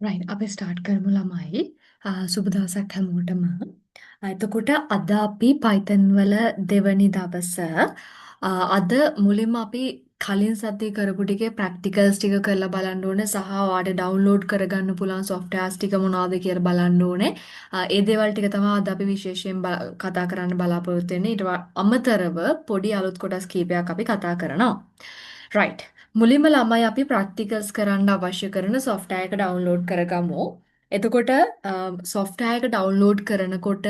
Right අපි start කරමු ළමයි. සුබ දවසක් හැමෝටම. එතකොට අද අපි Python වල දෙවැනි දවස. අද මුලින්ම අපි කලින් සතියේ කරපු ටිකේ ප්‍රැක්ටිකල්ස් ටික කරලා බලන්න ඕනේ සහ ඔයාලට ඩවුන්ලෝඩ් කරගන්න පුළුවන් සොෆ්ට්වෙයාර්ස් ටික මොනවද කියලා බලන්න ඕනේ. ඒ දේවල් ටික තමයි අද අපි විශේෂයෙන් කතා කරන්න බලාපොරොත්තු වෙන්නේ. ඊට අමතරව පොඩි අලුත් කොටස් කීපයක් අපි කතා කරනවා. රයිට්. මුලින්ම ළමයි අපි ප්‍රැක්ටිකල්ස් කරන්න අවශ්‍ය කරන සොෆ්ට්වෙයාර් එක ඩවුන්ලෝඩ් කරගමු. එතකොට සොෆ්ට්වෙයාර් එක ඩවුන්ලෝඩ් කරනකොට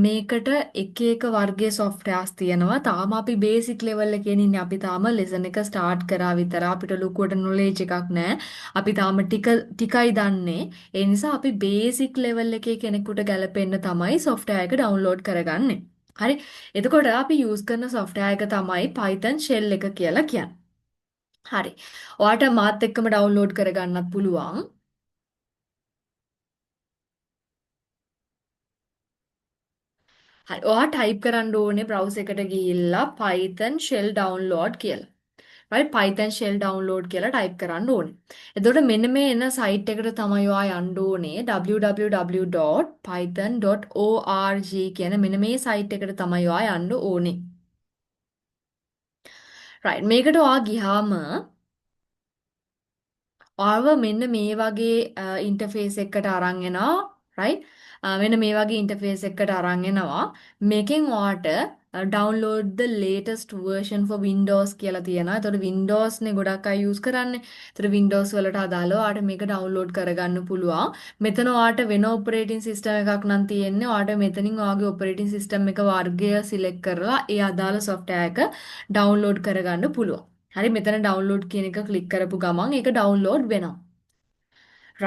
මේකට එක එක වර්ගයේ සොෆ්ට්වෙයාර්ස් තියෙනවා. තාම අපි බේසික් ලෙවල් එකේ ඉන්නේ. අපි තාම ලෙසන් එක ස්ටාර්ට් කරා විතර. අපිට ලොකුවට නොලෙජ් එකක් නැහැ. අපි තාම ටිකයි දන්නේ. ඒ නිසා අපි බේසික් ලෙවල් එකේ කෙනෙකුට ගැලපෙන්න තමයි සොෆ්ට්වෙයාර් එක ඩවුන්ලෝඩ් කරගන්නේ. හරි. එතකොට අපි යූස් කරන සොෆ්ට්වෙයාර් එක තමයි Python shell එක කියලා කියන්නේ. හරි. ඔයාට මාත් එක්කම ඩවුන්ලෝඩ් කරගන්නත් පුළුවන්. හරි. ඔයා ටයිප් කරන්න ඕනේ browser එකට ගිහිල්ලා Python shell download කියලා. right Python shell download කියලා ටයිප් කරන්න ඕනේ. එතකොට මෙන්න මේ එන සයිට් එකට තමයි ඔයා යන්න ඕනේ www.python.org කියන මෙන්න මේ සයිට් එකට තමයි ඔයා යන්න ඕනේ. right මේකට ඔයා ගියාම ආව මෙන්න මේ වගේ ඉන්ටර්ෆේස් එකකට අරන් එනවා right මෙන්න මේ වගේ ඉන්ටර්ෆේස් එකකට අරන් එනවා මේකෙන් ඔයාට download the latest version for Windows කියලා තියෙනවා. ඒතකොට Windows නේ ගොඩක් අය use කරන්නේ. ඒතකොට Windows වලට අදාළව ඔයාට මේක download කරගන්න පුළුවන්. මෙතන ඔයාට වෙන operating system එකක් නම් තියෙන්නේ. ඔයාට මෙතනින් ඔයාගේ operating system එක වර්ගය select කරලා ඒ අදාළ software එක download කරගන්න පුළුවන්. හරි මෙතන ඩවුන්ලෝඩ් කියන එක ක්ලික් කරපු ගමන් ඒක ඩවුන්ලෝඩ් වෙනවා.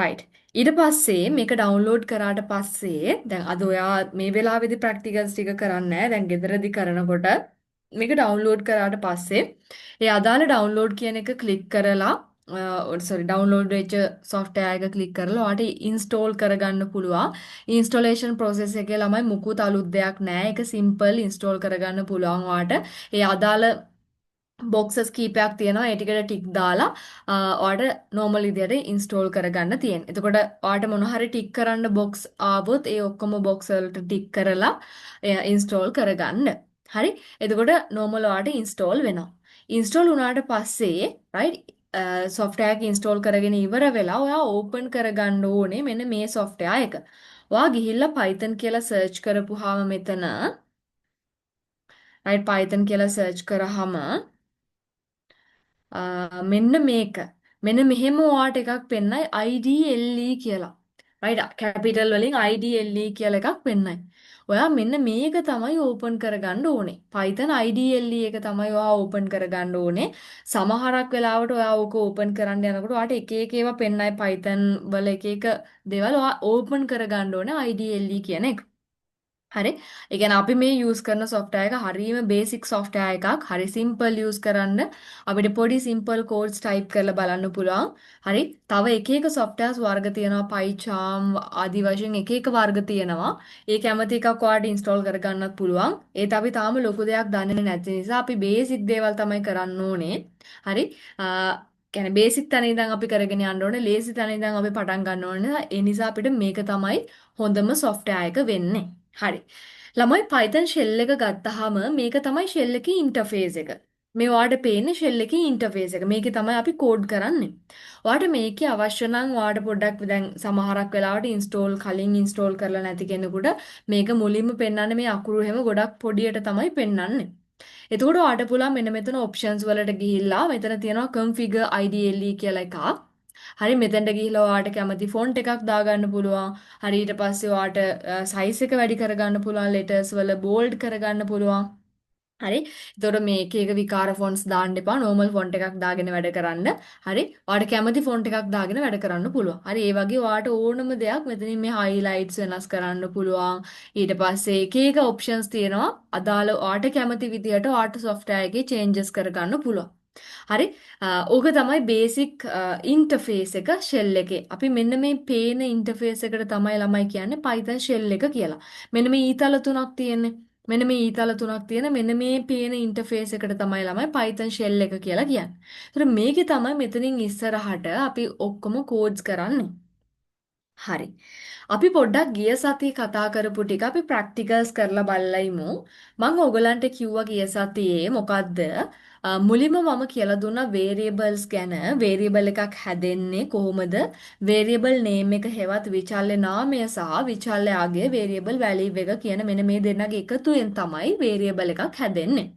රයිට්. ඊට පස්සේ මේක ඩවුන්ලෝඩ් කරාට පස්සේ දැන් අද ඔයා මේ වෙලාවේදී ප්‍රැක්ටිකල්ස් ටික කරන්නේ නැහැ. දැන් ගෙදරදී කරනකොට මේක ඩවුන්ලෝඩ් කරාට පස්සේ ඒ අදාළ ඩවුන්ලෝඩ් කියන එක ක්ලික් කරලා ඩවුන්ලෝඩ් වෙච්ච software එක ක්ලික් කරලා ඔයාට ඉන්ස්ටෝල් කරගන්න පුළුවන්. ඉන්ස්ටොලේෂන් process එකේ ළමයි මුකුත් අලුත් දෙයක් නැහැ. ඒක සිම්පල් ඉන්ස්ටෝල් කරගන්න පුළුවන් ඔයාට. ඒ අදාළ බොක්සස් කීපයක් තියෙනවා ඒ ටිකට ටික් දාලා ඔයාලට normal විදියට install කරගන්න තියෙන. එතකොට ඔයාලට මොන හරි ටික් කරන්න box ආවොත් ඒ ඔක්කොම box වලට ටික් කරලා install කරගන්න. හරි? එතකොට normal ඔයාලට install වෙනවා. install වුණාට පස්සේ right software එක install කරගෙන ඉවර වෙලා ඔයා open කරගන්න ඕනේ මෙන්න මේ software එක. ඔයා ගිහිල්ලා Python කියලා search කරපුවාම මෙතන right Python කියලා search කරාම මෙන්න මේක. මෙන්න මෙහෙම ඔයාට එකක් පෙන්නයි IDLE කියලා. right කැපිටල් වලින් IDLE කියලා එකක් පෙන්නයි. ඔයා මෙන්න මේක තමයි ඕපන් කරගන්න ඕනේ. Python IDLE එක තමයි ඔයා ඕපන් කරගන්න ඕනේ. සමහරක් වෙලාවට ඔයා ඕක ඕපන් කරන්න යනකොට ඔයාට එක එක ඒවා පෙන්නයි Python වල එක එක දේවල් ඔයා ඕපන් කරගන්න ඕනේ IDLE කියන එක. හරි. ඒ කියන්නේ අපි මේ යූස් කරන software එක හරියම basic software එකක්. හරි simple use කරන්න. අපිට පොඩි simple codes type කරලා බලන්න පුළුවන්. හරි. තව එක එක softwares වර්ග තියෙනවා. PyCharm ආදි වශයෙන් එක එක වර්ග තියෙනවා. ඒ කැමති එකක් ඔයාලට install කරගන්නත් පුළුවන්. ඒත් අපි තාම ලොකු දෙයක් දන්නේ නැති නිසා අපි basic දේවල් තමයි කරන්න ඕනේ. හරි. කියන්නේ බේසික් තැන ඉඳන් අපි කරගෙන යන්න ඕනේ. ලේසි තැන ඉඳන් අපි පටන් ගන්න ඕනේ. ඒ නිසා අපිට මේක තමයි හොඳම software එක වෙන්නේ. හරි. ළමයි Python shell එක ගත්තාම මේක තමයි shell එකේ ඉන්ටර්ෆේස් එක. මේ ඔයාලට පේන්නේ shell එකේ ඉන්ටර්ෆේස් එක. මේකේ තමයි අපි කෝඩ් කරන්නේ. ඔයාලට මේකේ අවශ්‍ය නම් ඔයාලට පොඩ්ඩක් දැන් සමහරක් වෙලාවට කලින් ඉන්ස්ටෝල් කරලා නැති කෙනෙකුට මේක මුලින්ම පෙන්වන්නේ මේ අකුරු එහෙම ගොඩක් පොඩියට තමයි පෙන්වන්නේ. එතකොට ඔයාලට පුළුවන් මෙන්න මෙතන options වලට ගිහිල්ලා මෙතන තියෙනවා configure IDLE කියලා එකක්. හරි මෙතෙන්ට ගිහිල්ලා ඔයාලට කැමති ෆොන්ට් එකක් දාගන්න පුළුවන්. හරි ඊට පස්සේ ඔයාලට සයිස් එක වැඩි කරගන්න පුළුවන් ලෙටර්ස් වල බෝල්ඩ් කරගන්න පුළුවන්. හරි. එතකොට මේ එක එක විකාර ෆොන්ට්ස් දාන්න එපා. normal ෆොන්ට් එකක් දාගෙන වැඩ කරන්න. හරි. ඔයාලට කැමති ෆොන්ට් එකක් දාගෙන වැඩ කරන්න පුළුවන්. හරි. ඒ වගේ ඔයාලට ඕනම දෙයක් මෙතනින් මේ highlights වෙනස් කරන්න පුළුවන්. ඊට පස්සේ එක එක options තියෙනවා. අදාළ ඔයාලට කැමති විදියට ඔයාලට software එකේ changes කරගන්න පුළුවන්. හරි ඕක තමයි බේසික් ඉන්ටර්ෆේස් එක shell එකේ. අපි මෙන්න මේ පේන ඉන්ටර්ෆේස් එකට තමයි ළමයි කියන්නේ Python shell එක කියලා. මෙන්න මේ ඊතල තුනක් තියෙන්නේ. මෙන්න මේ ඊතල තුනක් තියෙන මෙන්න මේ පේන ඉන්ටර්ෆේස් එකට තමයි ළමයි Python shell එක කියලා කියන්නේ. ඒතර මේකේ තමයි මෙතනින් ඉස්සරහට අපි ඔක්කොම කෝඩ්ස් කරන්නේ. හරි. අපි පොඩ්ඩක් ගිය සතියේ කතා කරපු ටික අපි ප්‍රැක්ටිකල්ස් කරලා බලලා ඉමු. මම ඔයගලන්ට කිව්වා ගිය සතියේ මොකද්ද? මුලින්ම මම කියලා දුන්නා වේරියබල්ස් ගැන. වේරියබල් එකක් හැදෙන්නේ කොහොමද? වේරියබල් නේම් එක හෙවත් විචල්්‍ය නාමය සහ විචල්්‍ය අගය වේරියබල් වැලියු එක කියන මෙන්න මේ දෙන්නගේ එකතුවෙන් තමයි වේරියබල් එකක් හැදෙන්නේ.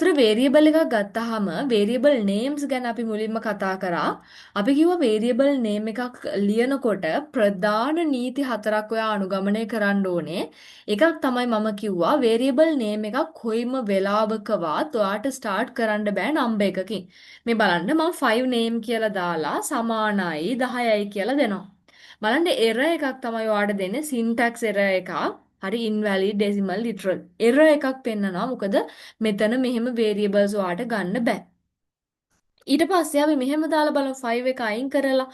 ඒතර වේරියබල් එකක් ගත්තාම වේරියබල් නේම්ස් ගැන අපි මුලින්ම කතා කරා. අපි කිව්වා වේරියබල් නේම් එකක් ලියනකොට ප්‍රධාන නීති හතරක් ඔයා අනුගමනය කරන්න ඕනේ. එකක් තමයි මම කිව්වා වේරියබල් නේම් එකක් කොයිම වෙලාවකවත් ඔයාට ස්ටාර්ට් කරන්න බෑ නම්බර් එකකින්. මේ බලන්න මම 5 name කියලා දාලා සමානයි 10යි කියලා දෙනවා. බලන්න error එකක් තමයි ඔයාට දෙන්නේ syntax error එකක්. හරි invalid decimal literal. error එකක් පෙන්නනවා. මොකද මෙතන මෙහෙම variables ඔයාට ගන්න බෑ. ඊට පස්සේ අපි මෙහෙම දාලා බලමු 5 එක අයින් කරලා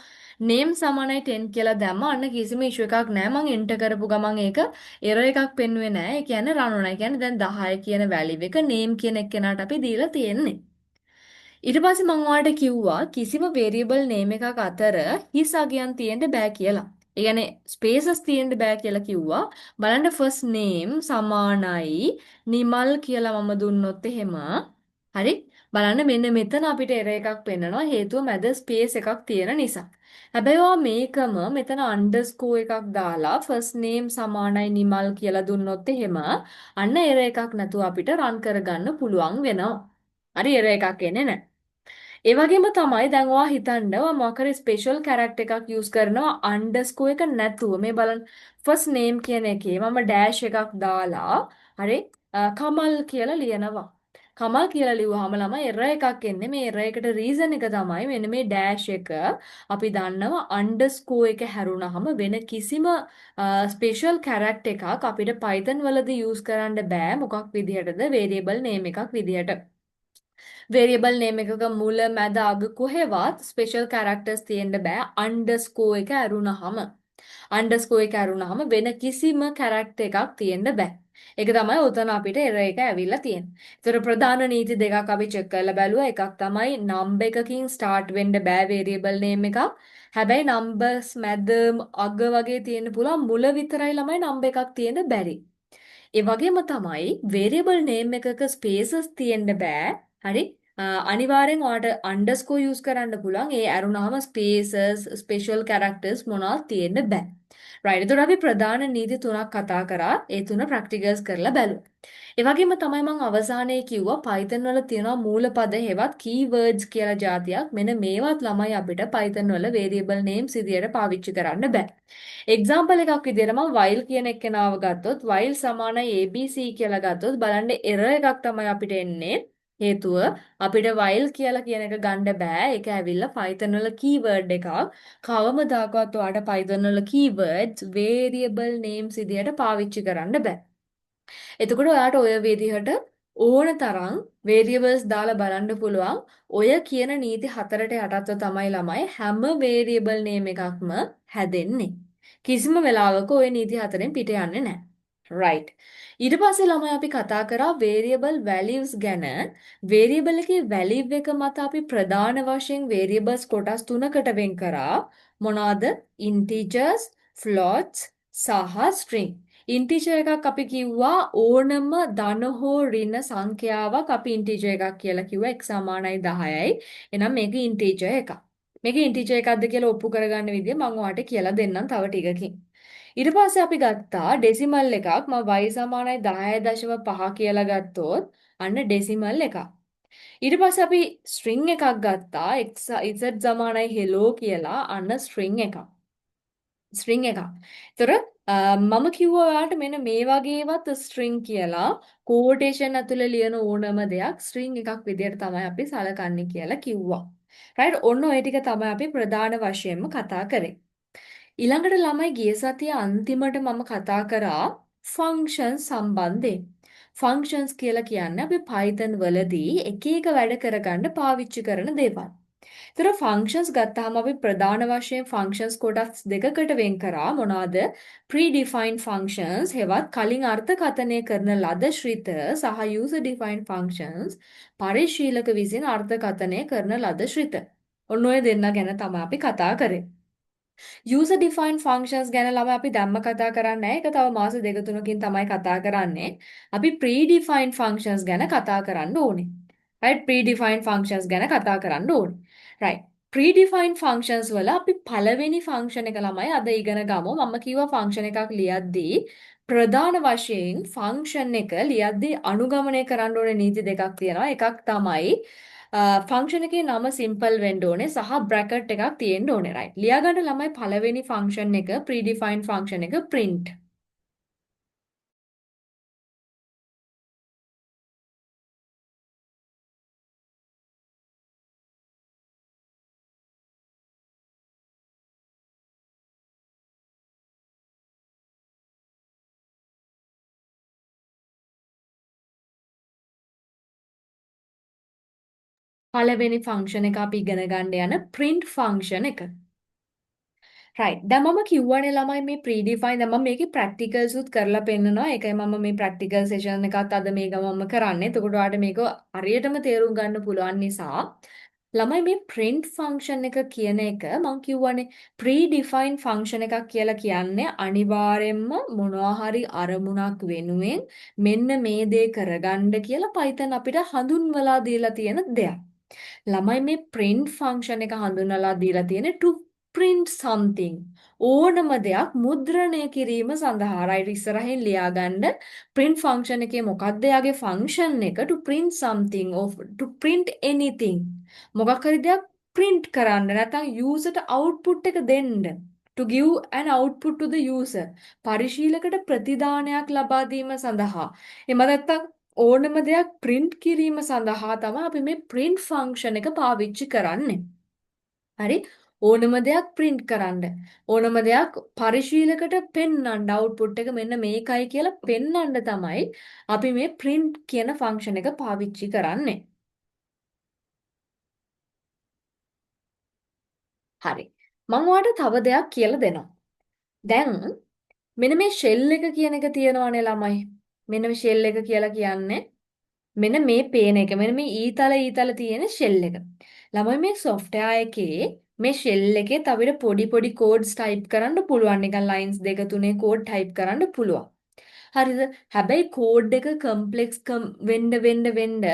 name සමානයි 10 කියලා දැම්මා. අන්න කිසිම issue එකක් නැහැ. මම enter කරපු ගමන් ඒක error එකක් පෙන්වුවේ නැහැ. ඒ කියන්නේ run වුණා. ඒ කියන්නේ දැන් 10 කියන value එක name කියන එක්කෙනාට අපි දීලා තියෙන්නේ. ඊට පස්සේ මම ඔයාලට කිව්වා කිසිම variable name එකක් අතර හිස් අගයන් තියෙන්න බෑ කියලා. ඒ කියන්නේ spaces තියෙන්න බෑ කියලා කිව්වා. බලන්න first name සමානයි නිමල් කියලා මම දුන්නොත් එහෙම හරි බලන්න මෙන්න මෙතන අපිට error එකක් පෙන්නනවා හේතුව මැද ස්පේස් එකක් තියෙන නිසා. හැබැයි ඔයා මේකම මෙතන underscore එකක් දාලා first name සමානයි නිමල් කියලා දුන්නොත් එහෙම අන්න error එකක් නැතුව අපිට run කරගන්න පුළුවන් වෙනවා. හරි error එකක් එන්නේ නැහැ. ඒ වගේම තමයි දැන් ඔයා හිතන්න ඔයා මොකක් හරි ස්පෙෂල් කැරක්ටර් එකක් යූස් කරනවා අන්ඩර්ස්කෝර් එක නැතුව මේ බලන්න ෆස්ට් නේම් කියන එකේ මම ඩෑෂ් එකක් දාලා හරි කමල් කියලා ලියනවා කමල් කියලා ලිව්වහම ළමයි එරර් එකක් එන්නේ මේ එරර් එකට රීසන් එක තමයි මෙන්න මේ ඩෑෂ් එක අපි දන්නවා අන්ඩර්ස්කෝර් එක හැරුණාම වෙන කිසිම ස්පෙෂල් කැරක්ටර් එකක් අපිට Python වලදී යූස් කරන්න බෑ මොකක් විදිහටද වේරියබල් නේම් එකක් විදිහට වේරියබල් නේම් එකක මුල මැද අග කොහෙවත් ස්පෙෂල් කැරක්ටර්ස් තියෙන්න බෑ අන්ඩර්ස්කෝර් එක ඇරුණාම අන්ඩර්ස්කෝර් එක ඇරුණාම වෙන කිසිම කැරක්ටර් එකක් තියෙන්න බෑ ඒක තමයි උතන අපිට එරර් එක ඇවිල්ලා තියෙන්නේ. ඒතර ප්‍රධාන නීති දෙකක් අපි චෙක් කරලා බැලුවා. එකක් තමයි නම්බර් එකකින් ස්ටාර්ට් වෙන්න බෑ වේරියබල් නේම් එකක්. හැබැයි නම්බර්ස් මැද අග වගේ තියෙන්න පුළුවන් මුල විතරයි ළමයි නම්බර් එකක් තියෙන්න බැරි. ඒ වගේම තමයි වේරියබල් නේම් එකක ස්පේසස් තියෙන්න බෑ. හරි? අනිවාර්යෙන් ඔයාලට අන්ඩර්ස්කෝර් යූස් කරන්න පුළුවන්. ඒ ඇරුණාම ස්පේසස්, ස්පෙෂල් කැරක්ටර්ස් මොනවාත් තියෙන්න බෑ. රයිට්. එතකොට අපි ප්‍රධාන නීති තුනක් කතා කරා. ඒ තුන ප්‍රැක්ටිකල්ස් කරලා බැලුවා. ඒ වගේම තමයි මම අවසානයේ කිව්වා Python වල තියෙනවා මූලපද හේවත් keywords කියලා જાතියක්. මෙන්න මේවත් ළමයි අපිට Python වල variable names විදියට පාවිච්චි කරන්න බෑ. එක්සාම්පල් එකක් විදියට මම while කියන එක්කෙනාව ගත්තොත් while සමානයි abc කියලා ගත්තොත් බලන්න error එකක් තමයි අපිට එන්නේ. හේතුව අපිට while කියලා කියන එක ගන්න බෑ. ඒක ඇවිල්ලා Python වල keyword එකක්. කවමදාකවත් ඔයාලට Python වල keywords variable names විදියට පාවිච්චි කරන්න බෑ. එතකොට ඔයාලට ඔය විදිහට ඕන තරම් variables දාලා බලන්න පුළුවන්. ඔය කියන නීති හතරට යටත්ව තමයි ළමයි හැම variable name එකක්ම හැදෙන්නේ. කිසිම වෙලාවක ওই නීති හතරෙන් පිට යන්නේ නැහැ. right. ඊට පස්සේ ළමයි අපි කතා කරා variable values ගැන. variable එකේ value එක මත අපි ප්‍රධාන වශයෙන් variables කොටස් තුනකට වෙන් කරා. මොනවාද? integers, floats සහ string. integer එකක් අපි කිව්වා ඕනම ධන හෝ ඍණ සංඛ්‍යාවක් අපි integer එකක් කියලා කිව්වා x සමානයි 10යි. එහෙනම් මේක integer එකක්. මේක ඉන්ටිජර් එකක්ද කියලා ඔප්පු කරගන්න විදිය මම ඔයාලට කියලා දෙන්නම් තව ටිකකින්. ඊට පස්සේ අපි ගත්තා ඩෙසිමල් එකක්. මම y සමානයි 10.5 කියලා ගත්තොත් අන්න ඩෙසිමල් එකක්. ඊට පස්සේ අපි ස්ට්‍රින්ග් එකක් ගත්තා z සමානයි hello කියලා අන්න ස්ට්‍රින්ග් එකක්. ස්ට්‍රින්ග් එකක්. ඒතර මම කිව්වා ඔයාලට මෙන්න මේ වගේවත් ස්ට්‍රින්ග් කියලා කෝටේෂන් ඇතුලේ ලියන ඕනම දෙයක් ස්ට්‍රින්ග් එකක් විදියට තමයි අපි සලකන්නේ කියලා කිව්වා. රයිට් ඔන්න ඔය ටික තමයි අපි ප්‍රධාන වශයෙන්ම කතා කරේ. ඊළඟට ළමයි ගිය සතියේ අන්තිමට මම කතා කරා ෆන්ක්ෂන්ස් සම්බන්ධයෙන්. ෆන්ක්ෂන්ස් කියලා කියන්නේ අපි Python වලදී එක එක වැඩ කරගන්න පාවිච්චි කරන දේවල්. ඒතර ෆන්ක්ෂන්ස් ගත්තාම අපි ප්‍රධාන වශයෙන් ෆන්ක්ෂන්ස් කොටස් දෙකකට වෙන් කරා මොනවාද? predefined functions හෙවත් කලින් අර්ථකථනය කරන ලද ශ්‍රිත සහ user defined functions පරිශීලක විසින් අර්ථකථනය කරන ලද ශ්‍රිත. ඔන්න ඔය දෙන්න ගැන තමයි අපි කතා කරේ. user defined functions ගැන ළම අපි දැම්ම කතා කරන්නේ නැහැ. ඒක තව මාස දෙක තුනකින් තමයි කතා කරන්නේ. අපි predefined functions ගැන කතා කරන්න ඕනේ. right predefined functions ගැන කතා කරන්න ඕනේ. right predefined functions වල අපි පළවෙනි function එක ළමයි අද ඉගෙන ගමු. මම කිව්වා function එකක් ලියද්දී ප්‍රධාන වශයෙන් function එක ලියද්දී අනුගමනය කරන්න ඕනේ නීති දෙකක් තියෙනවා. එකක් තමයි ෆන්ක්ෂන් එකේ නම සිම්පල් වෙන්න ඕනේ සහ බ්‍රැකට් එකක් තියෙන්න ඕනේ right ලියා ගන්න ළමයි පළවෙනි ෆන්ක්ෂන් එක predefined ෆන්ක්ෂන් එක print පළවෙනි ෆන්ක්ෂන් එක අපි ඉගෙන ගන්න යන print ෆන්ක්ෂන් එක right දැන් මම කිව්වනේ ළමයි මේ predefined දැන් මම මේකේ practicals උත් කරලා පෙන්නනවා ඒකයි මම මේ practical session එකත් අද මේක මම කරන්නේ එතකොට ඔයාලට මේක හරියටම තේරුම් ගන්න පුළුවන් නිසා ළමයි මේ print function එක කියන එක මම කියවනේ predefined function එකක් කියලා කියන්නේ අනිවාර්යෙන්ම මොනවා හරි අරමුණක් වෙනුවෙන් මෙන්න මේ දේ කරගන්න කියලා Python අපිට හඳුන්වලා දීලා තියෙන දෙයක්. ළමයි මේ print function එක හඳුන්වලා දීලා තියෙන්නේ to print something ඕනම දෙයක් මුද්‍රණය කිරීම සඳහා right ඉස්සරහින් ලියාගන්න print function එකේ මොකක්ද යාගේ function එක to print something or to print anything මොකක් හරි දෙයක් print කරන්න නැත්නම් user ට output එක දෙන්න to give an output to the user පරිශීලකට ප්‍රතිදානයක් ලබා දීම සඳහා එහෙම නැත්නම් ඕනම දෙයක් print කිරීම සඳහා තමයි අපි මේ print function එක පාවිච්චි කරන්නේ. හරි? ඕනම දෙයක් print කරන්න. ඕනම දෙයක් පරිශීලකට පෙන්වන්න output එක මෙන්න මේකයි කියලා පෙන්වන්න තමයි අපි මේ print කියන function එක පාවිච්චි කරන්නේ. හරි. මම ඔයාලට තව දෙයක් කියලා දෙනවා. දැන් මෙන්න මේ shell එක කියන එක තියෙනවානේ ළමයි. මෙන්න මේ shell එක කියලා කියන්නේ මෙන්න මේ පේන එක මෙන්න මේ ඊතල තියෙන ෂෙල් එක. ළමයි මේ software එකේ මේ ෂෙල් එකේ අපිට පොඩි පොඩි codes type කරන්න පුළුවන්. නිකන් lines දෙක තුනේ code type කරන්න පුළුවන්. හරිද? හැබැයි code එක complex වෙන්න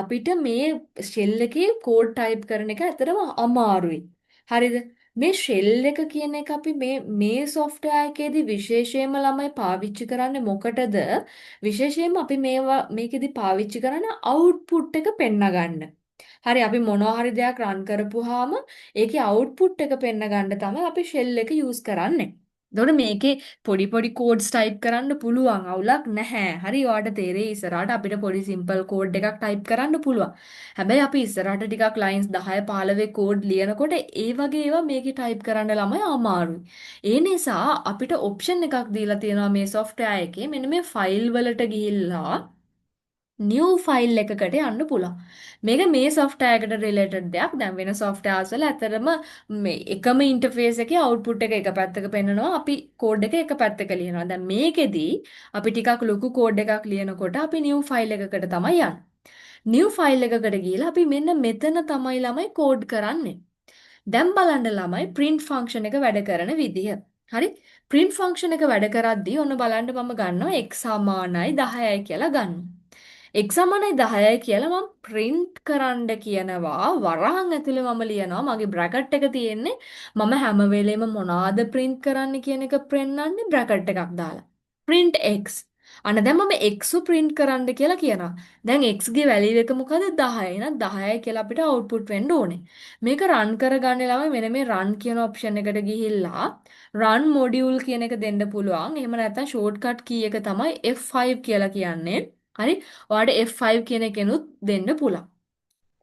අපිට මේ ෂෙල් එකේ code type කරන එක ඇත්තටම අමාරුයි. හරිද? මේ ෂෙල් එක කියන එක අපි මේ software එකේදී විශේෂයෙන්ම ළමයි පාවිච්චි කරන්නේ මොකටද? විශේෂයෙන්ම අපි මේකෙදි පාවිච්චි කරන්නේ output එක පෙන්න ගන්න. හරි අපි මොනවා හරි දෙයක් run කරපුවාම ඒකේ output එක පෙන්න ගන්න තමයි අපි shell එක use කරන්නේ. එතකොට මේකේ පොඩි පොඩි codes type කරන්න පුළුවන් අවුලක් නැහැ. හරි ඔයාලට තේරෙයි ඉස්සරහට අපිට පොඩි simple code එකක් type කරන්න පුළුවන්. හැබැයි අපි ඉස්සරහට ටිකක් lines 10 15 code ලියනකොට ඒ වගේ ඒවා මේකේ type කරන්න ළමයි අමාරුයි. ඒ නිසා අපිට option එකක් දීලා තියෙනවා මේ software එකේ මෙන්න මේ file වලට ගිහිල්ලා new file එකකට යන්න පුළුවන්. මේක මේ software එකට related දෙයක්. දැන් වෙන softwares වල ඇත්තටම මේ එකම interface එකේ output එක එක පැත්තක පෙන්නනවා. අපි code එක එක පැත්තක ලියනවා. දැන් මේකෙදි අපි ටිකක් ලොකු code එකක් ලියනකොට අපි new file එකකට තමයි යන්නේ. new file එකකට ගිහලා අපි මෙන්න මෙතන තමයි ළමයි code කරන්නේ. දැන් බලන්න ළමයි print function එක වැඩ කරන විදිය. හරි? print function එක වැඩ කරද්දී ඔන්න බලන්න මම ගන්නවා x සමානයි 10යි කියලා ගන්නවා. x සමානයි 10යි කියලා මම print කරන්න කියනවා වරහන් ඇතුලේ මම ලියනවා මගේ bracket එක තියෙන්නේ මම හැම වෙලේම මොනවාද print කරන්න කියන එක පෙන්නන්නේ bracket එකක් දාලා. print x අන්න දැන් මම x print කරන්න කියලා කියනවා. දැන් x ගේ value එක මොකද 10යි. එහෙනම් 10යි කියලා අපිට output වෙන්න ඕනේ. මේක run කරගන්න ළමයි මෙන්න මේ run කියන option එකට ගිහිල්ලා run module කියන එක දෙන්න පුළුවන්. එහෙම නැත්නම් shortcut key එක තමයි F5 කියලා කියන්නේ. හරි? ඔයාලට F5 කියන එකෙනුත් දෙන්න පුළුවන්.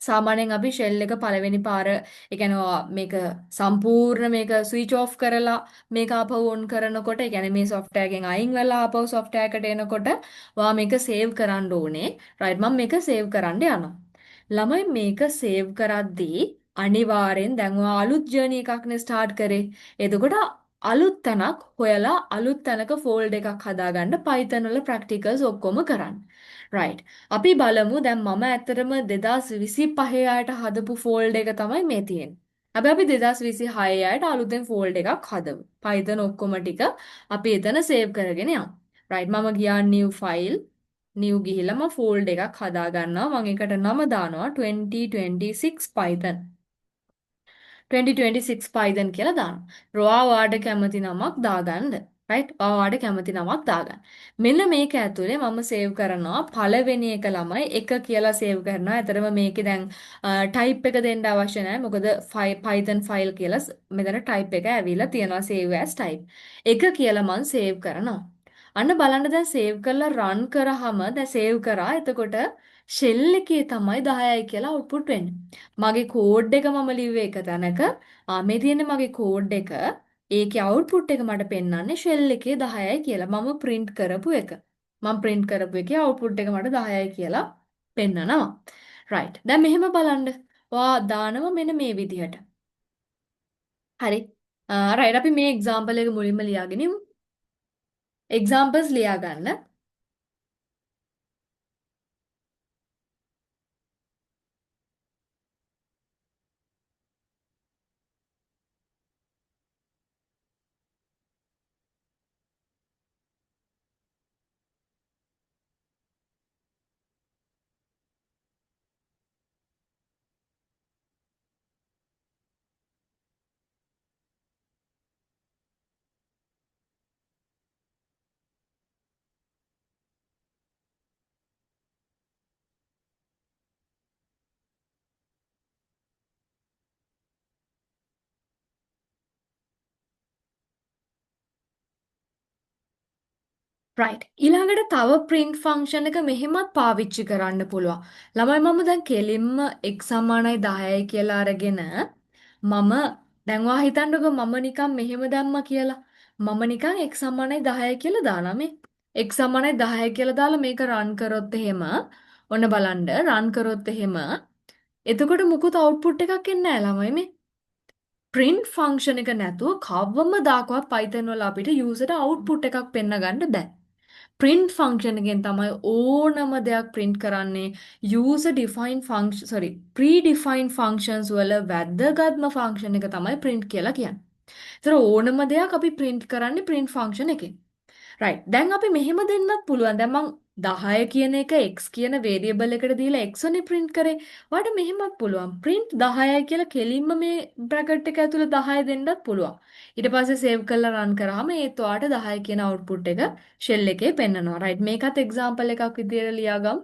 සාමාන්‍යයෙන් අපි shell එක පළවෙනි පාර ඒ කියන්නේ මේක සම්පූර්ණ මේක switch off කරලා මේක ආපහු on කරනකොට ඒ කියන්නේ මේ software එකෙන් අයින් වෙලා ආපහු software එකට එනකොට ඔයා මේක save කරන්න ඕනේ. right මම මේක save කරන්න යනවා. ළමයි මේක save කරද්දී අනිවාර්යෙන් දැන් ඔයා අලුත් journey එකක් නේ start කරේ. එතකොට අලුත් තැනක් හොයලා අලුත් තැනක folder එකක් හදාගන්න Python වල practicals ඔක්කොම කරන්න. right අපි බලමු දැන් මම ඇත්තටම 2025 යට හදපු ෆෝල්ඩර් එක තමයි මේ තියෙන්නේ. හැබැයි අපි 2026 යට අලුතෙන් ෆෝල්ඩ් එකක් හදමු. Python ඔක්කොම ටික අපි එතන සේව් කරගෙන යමු. right මම ගියා new file new ගිහිල්ලා මම ෆෝල්ඩ් එකක් හදා ගන්නවා. මම ඒකට නම දානවා 2026 Python. 2026 Python කියලා දානවා. රෝවා වාඩ කැමති නමක් දාගන්න. right? ඔයාට කැමති නමක් දාගන්න. මෙන්න මේක ඇතුලේ මම සේව් කරනවා පළවෙනි එක ළමයි එක කියලා සේව් කරනවා. ඇතරම මේකේ දැන් ටයිප් එක දෙන්න අවශ්‍ය නැහැ. මොකද Python file කියලා මෙතන ටයිප් එක ඇවිල්ලා තියෙනවා save as type. එක කියලා මම සේව් කරනවා. අන්න බලන්න දැන් සේව් කරලා run කරාම දැන් සේව් කරා. එතකොට ෂෙල් එකේ තමයි 10යි කියලා output වෙන්නේ. මගේ කෝඩ් එක මම ලිව්වේ එක තැනක. මේ තියෙන්නේ මගේ කෝඩ් එක. ඒකේ output එක මට පෙන්වන්නේ ෂෙල් එකේ 10යි කියලා. මම print කරපු එක. මම print කරපු එකේ output එක මට 10යි කියලා පෙන්නනවා. right. දැන් මෙහෙම බලන්න. ඔයා දානවා මෙන්න මේ විදිහට. හරි. right අපි මේ example එක මුලින්ම ලියාගෙන ඉමු. examples ලියා ගන්න. right. ඊළඟට තව print function එක මෙහෙමත් පාවිච්චි කරන්න පුළුවන්. ළමයි මම දැන් කෙලින්ම x සමානයි 10යි කියලා අරගෙන මම දැන් ඔයා හිතන්නකෝ මම නිකන් මෙහෙම දැම්මා කියලා. මම නිකන් x සමානයි 10යි කියලා දාලා මේ. x සමානයි 10යි කියලා දාලා මේක run කරොත් එහෙම ඔන්න බලන්න run කරොත් එහෙම එතකොට මුකුත් output එකක් එන්නේ නැහැ ළමයි මේ. print function එක නැතුව කවමදාකවත් Python වල අපිට user ට output එකක් පෙන්න ගන්න බෑ. print function එකෙන් තමයි ඕනම දෙයක් print කරන්නේ user defined function predefined functions වල වැදගත්ම function එක තමයි print කියලා කියන්නේ. ඒතර ඕනම දෙයක් අපි print කරන්නේ print function එකෙන්. right. දැන් අපි මෙහෙම දෙන්නත් පුළුවන්. දැන් මං 10 කියන එක x කියන variable එකට දීලා x උනේ print කරේ. ඔයාලට මෙහෙමත් පුළුවන්. print 10යි කියලා කෙලින්ම මේ bracket එක ඇතුලේ 10 දෙන්නත් පුළුවන්. ඊට පස්සේ save කරලා run කරාම ඒත් ඔයාලට 10 කියන output එක shell එකේ පෙන්නනවා. right. මේකත් example එකක් විදියට ලියාගමු.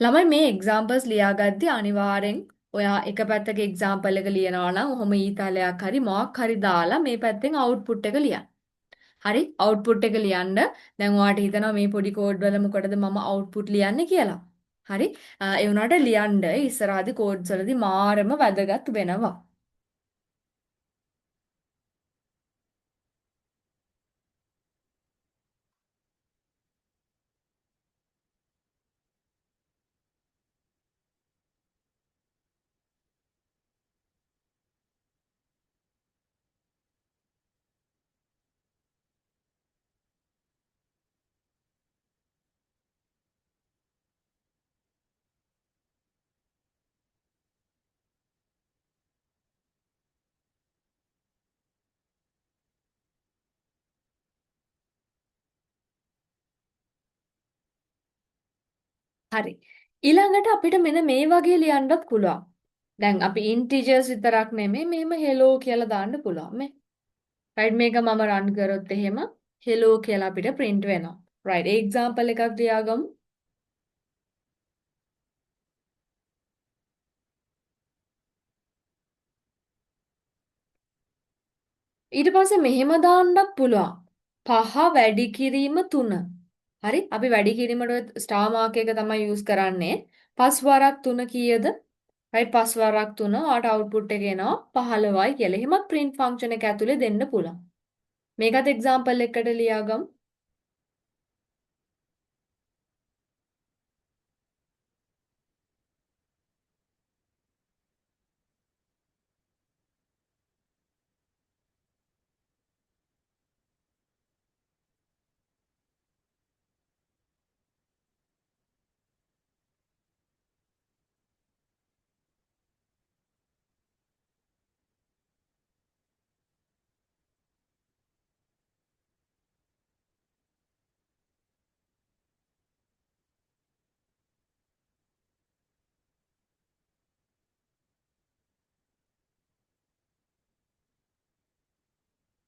ළමයි මේ examples ලියාගද්දි අනිවාර්යෙන් ඔයා එක පැත්තක example එක ලියනවා නම් ඔහොම ඊතලයක් හරි මොකක් හරි දාලා මේ පැත්තෙන් output එක ලියන්න. හරි අවුට්පුට් එක ලියන්න. දැන් ඔයාට හිතනවා මේ පොඩි කෝඩ් වල මොකටද මම අවුට්පුට් ලියන්නේ කියලා. හරි. ඒ වුණාට ලියන්න ඉස්සරහදී කෝඩ්ස් වලදී මාරම වැදගත් වෙනවා. හරි. ඊළඟට අපිට මෙන්න මේ වගේ ලියන්නත් පුළුවන්. දැන් අපි integers විතරක් නෙමෙයි මෙහෙම hello කියලා දාන්න පුළුවන් මේ. right මේක මම run කරොත් එහෙම hello කියලා අපිට print වෙනවා. right ඒ example එකක් ලියාගමු. ඊට පස්සේ මෙහෙම දාන්නත් පුළුවන්. 5 වැඩි කිරීම 3. හරි? අපි වැඩි කිරීමට ඔය ස්ටාර් මාක් එක තමයි යූස් කරන්නේ. 5 වරක් 3 කීයද? right 5 වරක් 3 ඔයාට output එක එනවා 15යි කියලා. එහෙමත් print function එක ඇතුලේ දෙන්න පුළුවන්. මේකත් example එකකට ලියාගමු.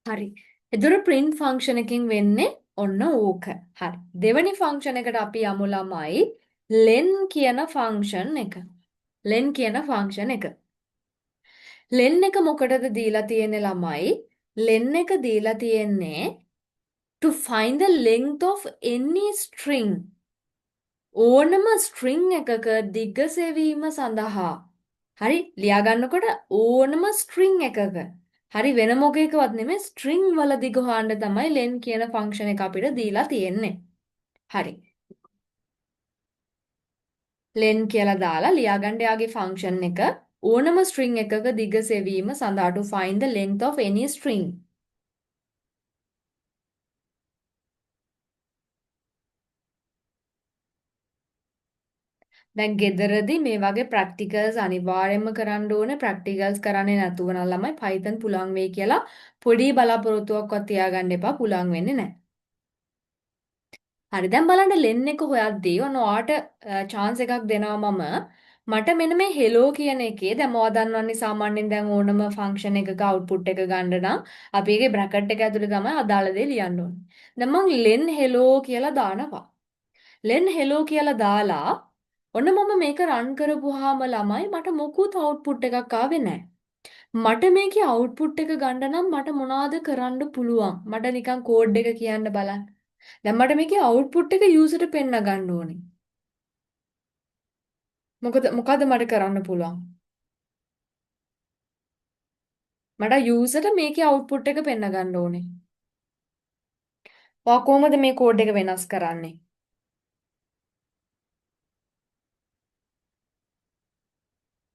හරි. එතකොට print function එකකින් වෙන්නේ ඔන්න ඕක. හරි. දෙවෙනි function එකට අපි යමු ළමයි len කියන function එක. len කියන function එක. len එක මොකටද දීලා තියෙන්නේ ළමයි? len එක දීලා තියෙන්නේ to find the length of any string. ඕනම string එකක දිග සෙවීම සඳහා. හරි ලියා ගන්නකොට ඕනම string එකක. හරි වෙන මොකේකවත් නෙමෙයි string වල දිග හොයන්න තමයි len කියන function එක අපිට දීලා තියෙන්නේ. හරි. len කියලා දාලා ලියාගන්න යාගේ function එක ඕනම string එකක දිග සෙවීම සඳහා to find the length of any string. දැන් ගෙදරදී මේ වගේ ප්‍රැක්ටිකල්ස් අනිවාර්යයෙන්ම කරන්න ඕනේ. ප්‍රැක්ටිකල්ස් කරන්නේ නැතුව නම් ළමයි Python පුලං වෙයි කියලා පොඩි බලාපොරොත්තුවක්වත් තියාගන්න එපා. පුලං වෙන්නේ නැහැ. හරි දැන් බලන්න ලෙන් එක හොයද්දී ඔන්න ඔයාට chance එකක් දෙනවා මම. මට මෙන්න මේ hello කියන එකේ දැන් මොවා දන්නවන්නේ සාමාන්‍යයෙන් දැන් ඕනම function එකක output එක ගන්න නම් අපි ඒකේ bracket එක ඇතුලේ තමයි අදාළ දේ ලියන්න ඕනේ. දැන් මම len hello කියලා දානවා. len hello කියලා දාලා ඔන්න මම මේක රන් කරපුවාම ළමයි මට මොකුත් අවුට්පුට් එකක් ආවේ නැහැ. මට මේකේ අවුට්පුට් එක ගන්න නම් මට මොනවද කරන්න පුළුවන්? මට නිකන් කෝඩ් එක කියන්න බලන්න. දැන් මට මේකේ අවුට්පුට් එක යූසර්ට පෙන්න ගන්න ඕනේ. මොකද මට කරන්න පුළුවන්? මට යූසර්ට මේකේ අවුට්පුට් එක පෙන්න ගන්න ඕනේ. ඔයා කොහොමද මේ කෝඩ් එක වෙනස් කරන්නේ?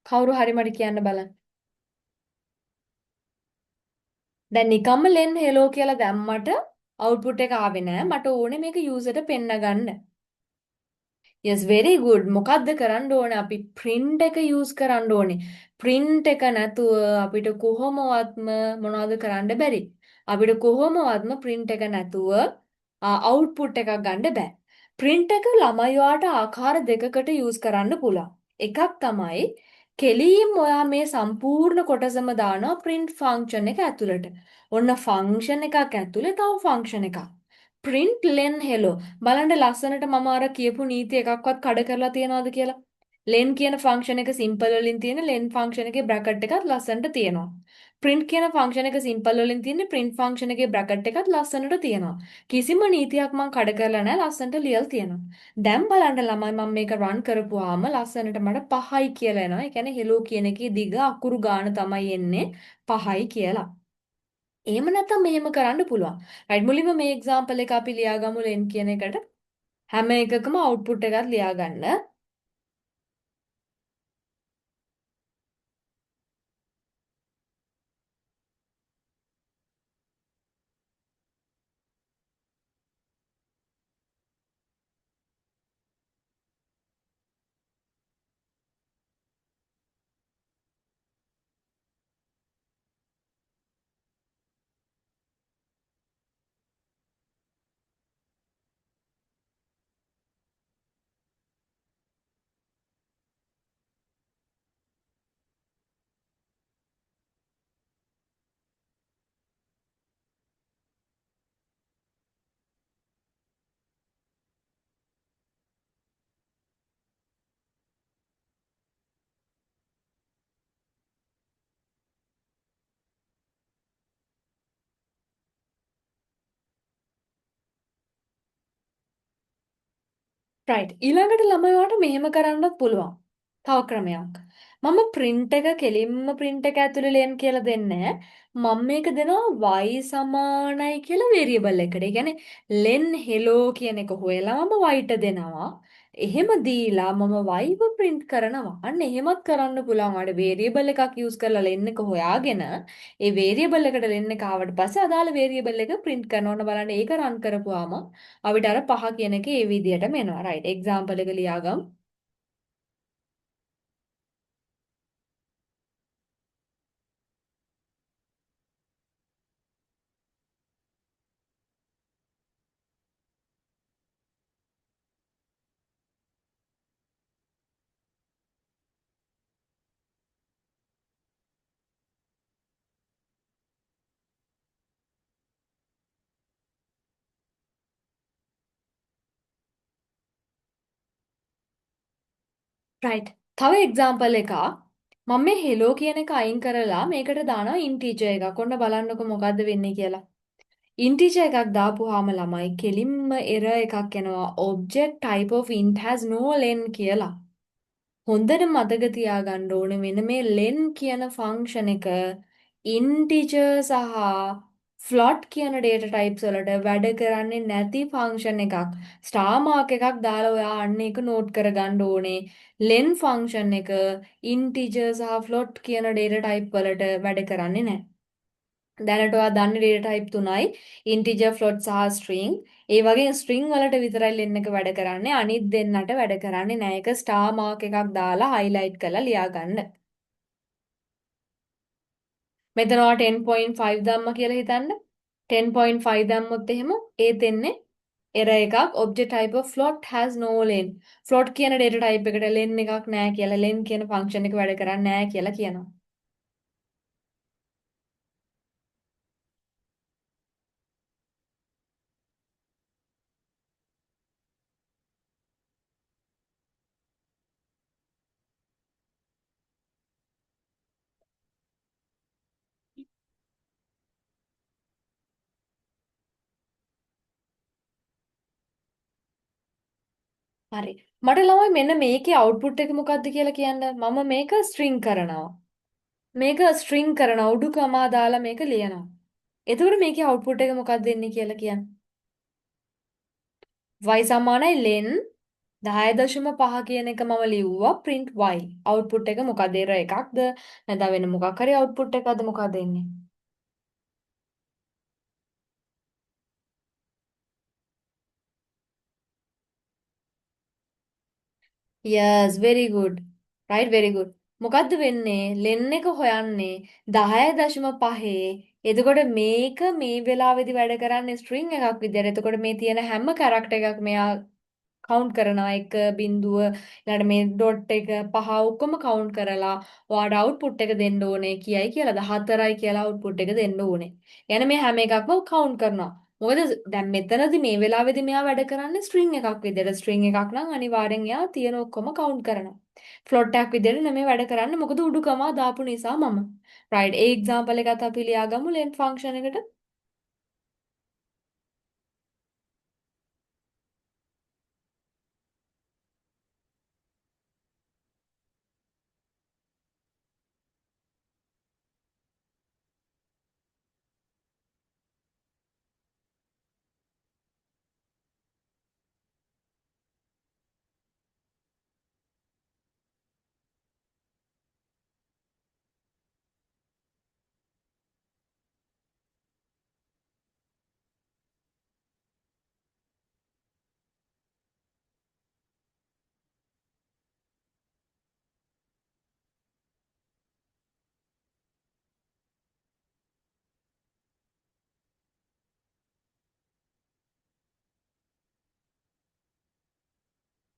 කවුරු හරි මට කියන්න බලන්න. දැන් නිකම්ම ලෙන් හෙලෝ කියලා දැම්මට අවුට්පුට් එක ආවේ නැහැ. මට ඕනේ මේක යූසර්ට පෙන්න ගන්න. yes very good මොකද්ද කරන්න ඕනේ අපි print එක use කරන්න ඕනේ print එක නැතුව අපිට කොහොමවත්ම මොනවද කරන්න බැරි අපිට කොහොමවත්ම print එක නැතුව output එකක් ගන්න බෑ print එක ළමයි වාට ආකාර දෙකකට use කරන්න පුළුවන් එකක් තමයි කෙලින්ම ඔයා මේ සම්පූර්ණ කොටසම දානවා print function එක ඇතුළට ඔන්න function එකක් ඇතුලේ තව function එකක් print len hello බලන්න ලස්සනට මම අර කියපු නීති එකක්වත් කඩ කරලා තියනවාද කියලා. len කියන function එක simple වලින් තියෙන len function එකේ bracket එකත් ලස්සනට තියෙනවා. print කියන function එක simple වලින් තියෙන print function එකේ bracket එකත් ලස්සනට තියෙනවා. කිසිම නීතියක් මම කඩ කරලා නැහැ ලස්සනට ලියලා තියෙනවා. දැන් බලන්න ළමයි මම මේක run කරපුවාම ලස්සනට මට 5යි කියලා එනවා. ඒ කියන්නේ hello කියන එකේ දිග අකුරු ගාන තමයි එන්නේ 5යි කියලා. එහෙම නැත්නම් මෙහෙම කරන්න පුළුවන්. රයිට් මුලින්ම මේ එක්සැම්පල් එක අපි ලියාගමු len කියන එකට. හැම එකකම අවුට්පුට් එකක් ලියාගන්න. රයිට් ඊළඟට ළමයි ඔයාලට මෙහෙම කරන්නත් පුළුවන්. තව ක්‍රමයක්. මම print එක කෙලින්ම print එක ඇතුලේ len කියලා දෙන්නේ මම මේක දෙනවා y සමානයි කියලා variable එකට. ඒ කියන්නේ len hello කියන එක හොයලාම y ට දෙනවා. එහෙම දීලා මම y ව print කරනවා. අන්න එහෙමත් කරන්න පුළුවන්. ඔයාලට variable එකක් use කරලා len එක හොයාගෙන ඒ variable එකට len එක ආවට පස්සේ අදාළ variable එක print කරනවා. ඔන්න බලන්න ඒක run කරපුවාම අපිට අර 5 කියන එක ඒ විදිහටම එනවා. රයිට්. එක්සැම්පල් එක ලියාගමු. රයිට්. තව එක්සාම්පල් එකක්. මම මේ හෙලෝ කියන එක අයින් කරලා මේකට දානවා ඉන්ටීජර් එකක්. ඔන්න බලන්නකො මොකද්ද වෙන්නේ කියලා. ඉන්ටීජර් එකක් දාපුවාම ළමයි කෙලින්ම එරර් එකක් එනවා. object type of int has no len කියලා. හොඳට මතක තියාගන්න ඕනේ මෙන්න මේ len කියන ෆන්ක්ෂන් එක integer සහ float කියන data types වලට වැඩ කරන්නේ නැති ෆන්ක්ෂන් එකක්. ස්ටාර් මාක් එකක් දාලා ඔයා අන්න ඒක නෝට් කරගන්න ඕනේ. len ෆන්ක්ෂන් එක integer සහ float කියන data type වලට වැඩ කරන්නේ නැහැ. දැනට ඔයා දන්නේ data type තුනයි integer float සහ string. ඒ වගේ string වලට විතරයි len එක වැඩ කරන්නේ. අනිත් දෙන්නට වැඩ කරන්නේ නැහැ. ඒක star mark එකක් දාලා highlight කරලා ලියා ගන්න. මෙතන ඔයා 10.5 දැම්ම කියලා හිතන්න. 10.5 දැම්මොත් එහෙම ඒත් එන්නේ error එකක් object type of float has no len. float කියන data type එකට len එකක් නැහැ කියලා len කියන function එක වැඩ කරන්නේ නැහැ කියලා කියනවා. හරි. මට ළමයි මෙන්න මේකේ output එක මොකක්ද කියලා කියන්න. මම මේක string කරනවා. මේක ස්ට්‍රිං කරන උඩුකමා දාලා මේක ලියනවා. එතකොට මේකේ අවුට්පුට් එක මොකක්ද දෙන්නේ කියලා කියන්න. y සමානයි len 10.5 කියන එක මම ලිව්වා print y. අවුට්පුට් එක මොකද error එකක්ද නැත්නම් වෙන මොකක් හරි අවුට්පුට් එකක්ද මොකක්ද එන්නේ? yes very good. right very good. මොකද්ද වෙන්නේ? len එක හොයන්නේ 10.5. එතකොට මේක මේ වෙලාවේදී වැඩ කරන්නේ string එකක් විදියට. එතකොට මේ තියෙන හැම character එකක් මෙයා කවුන්ට් කරනවා 1 ඊළඟට මේ ඩොට් එක 5 ඔක්කොම කවුන්ට් කරලා ඔයාට අවුට්පුට් එක දෙන්න ඕනේ කියයි කියලා 14යි කියලා අවුට්පුට් එක දෙන්න ඕනේ. يعني මේ හැම එකක්ම කවුන්ට් කරනවා. මොකද දැන් මෙතනදී මේ වෙලාවේදී මෙයා වැඩ කරන්නේ ස්ට්‍රින්ග් එකක් විදිහට. ස්ට්‍රින්ග් එකක් නම් අනිවාර්යෙන් එයා තියෙන ඔක්කොම කවුන්ට් කරනවා. ෆ්ලොට් එකක් විදිහට නෙමෙයි වැඩ කරන්නේ. මොකද උඩුකමා දාපු නිසා මම. රයිට්. ඒ එක්සැම්පල් එකත් අපි ලියාගමු ලෙන්ත් ෆන්ක්ෂන් එකට.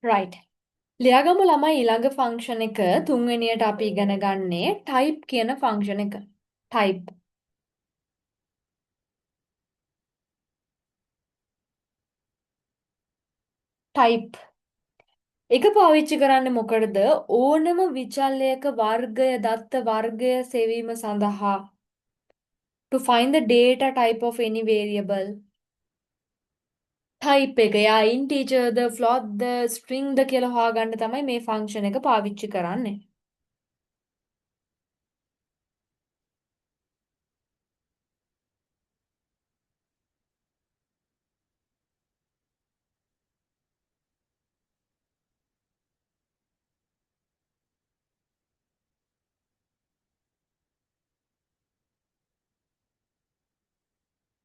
රයිට්. ලියාගමු ළමයි ඊළඟ ෆන්ක්ෂන් එක තුන්වෙනියට අපි ඉගෙන ගන්නේ type කියන ෆන්ක්ෂන් එක. type type එක පාවිච්චි කරන්නේ මොකටද? ඕනම විචල්‍යයක වර්ගය දත්ත වර්ගය සෙවීම සඳහා to find the data type of any variable. type එක යා integer ද float ද string ද කියලා හොයාගන්න තමයි මේ ෆන්ක්ෂන් එක පාවිච්චි කරන්නේ.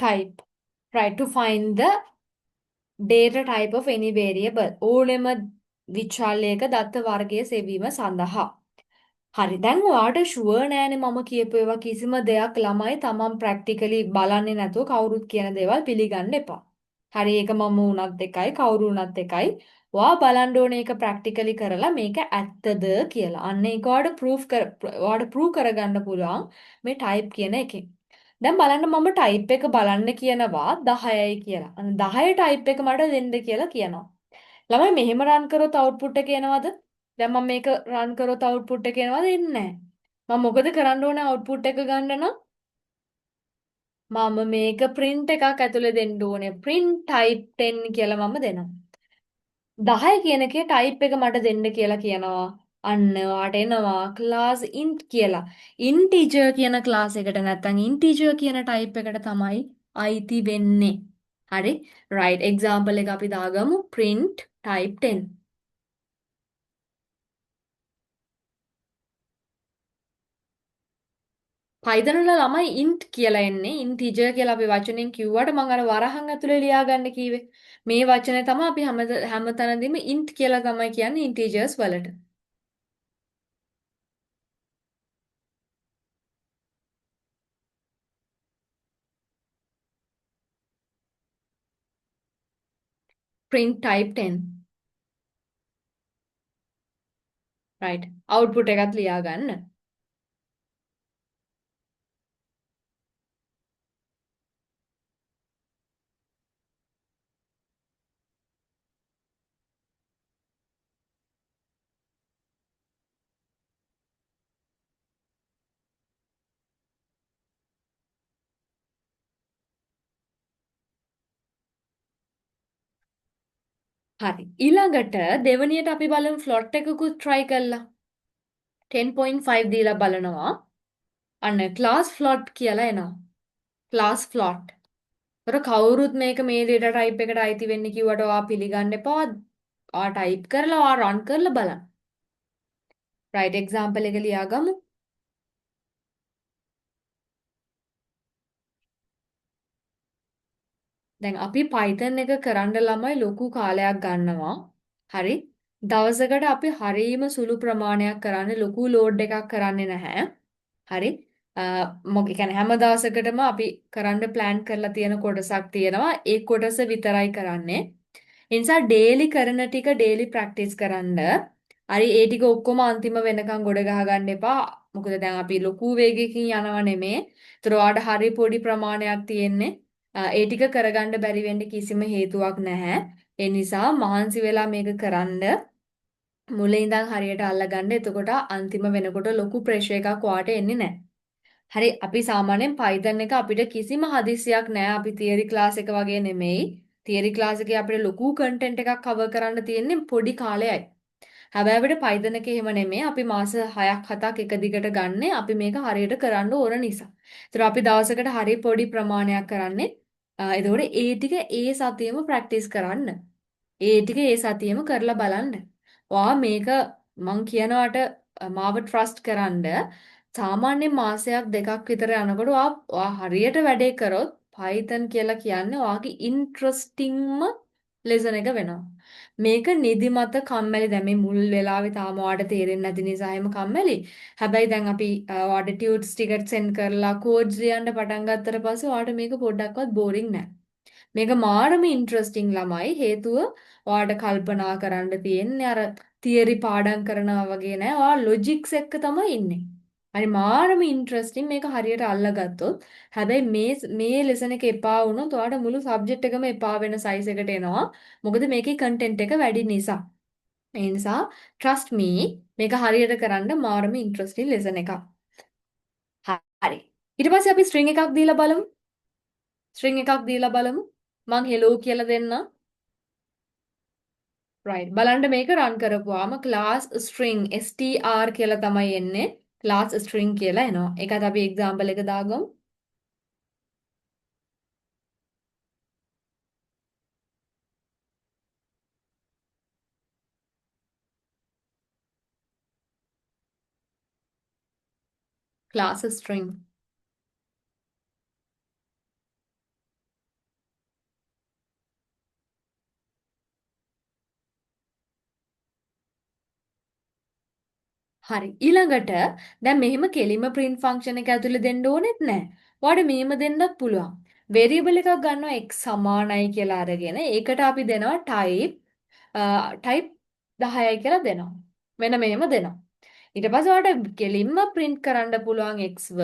type right to find the data type of any variable ඕනෙම විචල්‍යයක දත්ත වර්ගය සෙවීම සඳහා. හරි දැන් ඔයාට ෂුවර් නෑනේ මම කියපු ඒවා කිසිම දෙයක් ළමයි තමන් ප්‍රැක්ටිකලි බලන්නේ නැතුව කවුරුත් කියන දේවල් පිළිගන්න එපා. හරි ඒක මම වුණත් එකයි කවුරු වුණත් එකයි. ඔයා බලන්න ඕනේ ඒක ප්‍රැක්ටිකලි කරලා මේක ඇත්තද කියලා. අන්න ඒක ඔයාට ප්‍රූව් කරගන්න පුළුවන් මේ ටයිප් කියන එකෙන්. දැන් බලන්න මම ටයිප් එක බලන්න කියනවා 10යි කියලා. අන්න 10 ටයිප් එක මට දෙන්න කියලා කියනවා. ළමයි මෙහෙම රන් කරොත් අවුට්පුට් එක එනවද? දැන් මම මේක රන් කරොත් අවුට්පුට් එක එනවද? එන්නේ නැහැ. මම මොකද කරන්න ඕනේ අවුට්පුට් එක ගන්න නම්? මම මේක print එකක් ඇතුලේ දෙන්න ඕනේ. print type 10 කියලා මම දෙනවා. 10 කියන එකේ type එක මට දෙන්න කියලා කියනවා. අන්න වාට එනවා class int කියලා. integer කියන class එකට නැත්නම් integer කියන type එකට තමයි අයිති වෙන්නේ. හරි? right example එක අපි දාගමු print type 10. Python වල ළමයි int කියලා එන්නේ integer කියලා අපි වචනෙන් කිව්වට මම අර වරහන් ඇතුලේ ලියාගන්න කීවේ. මේ වචනේ තමයි අපි හැමතැනදීම int කියලා තමයි කියන්නේ integers වලට. print type 10. right output එකත් ලියාගන්න. හරි. ඊළඟට දෙවනියට අපි බලමු float එකකුත් try කරලා. 10.5 දීලා බලනවා. අන්න class float කියලා එනවා. class float. ඒතර කවුරුත් මේක මේ data type එකට අයිති වෙන්නේ කිව්වට ඔයා පිළිගන්න එපා. ඔයා type කරලා ඔයා run කරලා බලන්න. right example එක ලියාගමු. දැන් අපි Python එක කරන්න ළමයි ලොකු කාලයක් ගන්නවා. හරි. දවසකට අපි හරීම සුළු ප්‍රමාණයක් කරන්නේ ලොකු ලෝඩ් එකක් කරන්නේ නැහැ. හරි. මොකද කියන්නේ හැම දවසකටම අපි කරන්න plan කරලා තියෙන කොටසක් තියෙනවා. ඒ කොටස විතරයි කරන්නේ. ඒ නිසා daily කරන ටික daily practice කරන්න. හරි ඒ ටික ඔක්කොම අන්තිම වෙනකන් ගොඩ ගහ ගන්න එපා. මොකද දැන් අපි ලොකු වේගයකින් යනව නෙමේ. ඒතර ඔයාලට හරි පොඩි ප්‍රමාණයක් තියෙන්නේ. ඒ ටික කරගන්න බැරි වෙන්න කිසිම හේතුවක් නැහැ. ඒ නිසා මහන්සි වෙලා මේක කරන්න මුලින් ඉඳන් හරියට අල්ලගන්න. එතකොට අන්තිම වෙනකොට ලොකු ප්‍රෙෂර් එකක් ඔයාට එන්නේ නැහැ. හරි අපි සාමාන්‍යයෙන් Python එක අපිට කිසිම හදිස්සියක් නැහැ. අපි තියරි ක්ලාස් එක වගේ නෙමෙයි. තියරි ක්ලාස් එකේ අපිට ලොකු කන්ටෙන්ට් එකක් කවර් කරන්න තියෙන්නේ පොඩි කාලයයි. හැබැයි අපිට Python එකේ එහෙම නෙමෙයි. අපි මාස 6ක් 7ක් එක දිගට ගන්නෙ අපි මේක හරියට කරන්න ඕන නිසා. ඒතර අපි දවසකට හරි පොඩි ප්‍රමාණයක් කරන්නේ. එතකොට ඒ ටික ඒ සතියෙම ප්‍රැක්ටිස් කරන්න. ඒ ටික ඒ සතියෙම කරලා බලන්න. ඔයා මේක මං කියනවාට මාව ට්‍රස්ට් කරන්න. සාමාන්‍ය මාසයක් දෙකක් විතර යනකොට ඔයා හරියට වැඩේ කරොත් Python කියලා කියන්නේ ඔයාගේ ඉන්ට්‍රස්ටිංම ලෙසන් එක වෙනවා. මේක නිදිමත කම්මැලි දැන් මේ මුල් වෙලාවේ තාම ඔයාට තේරෙන්නේ නැති නිසා එහෙම කම්මැලි. හැබැයි දැන් අපි ඔයාට ටියුට්ස් ටිකට් සෙන්ඩ් කරලා කෝඩ්ස් ලියන්න පටන් ගත්තට පස්සේ ඔයාට මේක පොඩ්ඩක්වත් බෝරින් නෑ. මේක මාරම ඉන්ට්‍රස්ටිං ළමයි හේතුව ඔයාට කල්පනා කරන්න තියෙන්නේ අර තියරි පාඩම් කරනවා වගේ නෑ. ඔයා ලොජික්ස් එක්ක තමයි ඉන්නේ. හරි මාරම ඉන්ට්‍රස්ටිං මේක හරියට අල්ලගත්තොත් හැබැයි මේ ලෙසන් එක එපා වුණොත් ඔයාලට මුළු සබ්ජෙක්ට් එකම එපා වෙන සයිස් එකට එනවා මොකද මේකේ කන්ටෙන්ට් එක වැඩි නිසා ඒ නිසා trust me මේක හරියට කරන්න මාරම ඉන්ට්‍රස්ටිං ලෙසන් එකක් හරි ඊට පස්සේ අපි string එකක් දීලා බලමු string එකක් දීලා බලමු මං hello කියලා දෙන්නම් right බලන්න මේක run කරපුවාම class string str කියලා තමයි එන්නේ class string කියලා එනවා ඒකත් අපි example එක දාගමු class string හරි ඊළඟට දැන් මෙහෙම කෙලිම print function එක ඇතුලේ දෙන්න ඕනෙත් නැහැ. ඔයාලට මෙහෙම දෙන්නත් පුළුවන්. variable එකක් ගන්නවා x සමානයි කියලා අරගෙන ඒකට අපි දෙනවා type 10යි කියලා දෙනවා. මෙන්න මෙහෙම දෙනවා. ඊට පස්සේ ඔයාලට කෙලින්ම print කරන්න පුළුවන් xව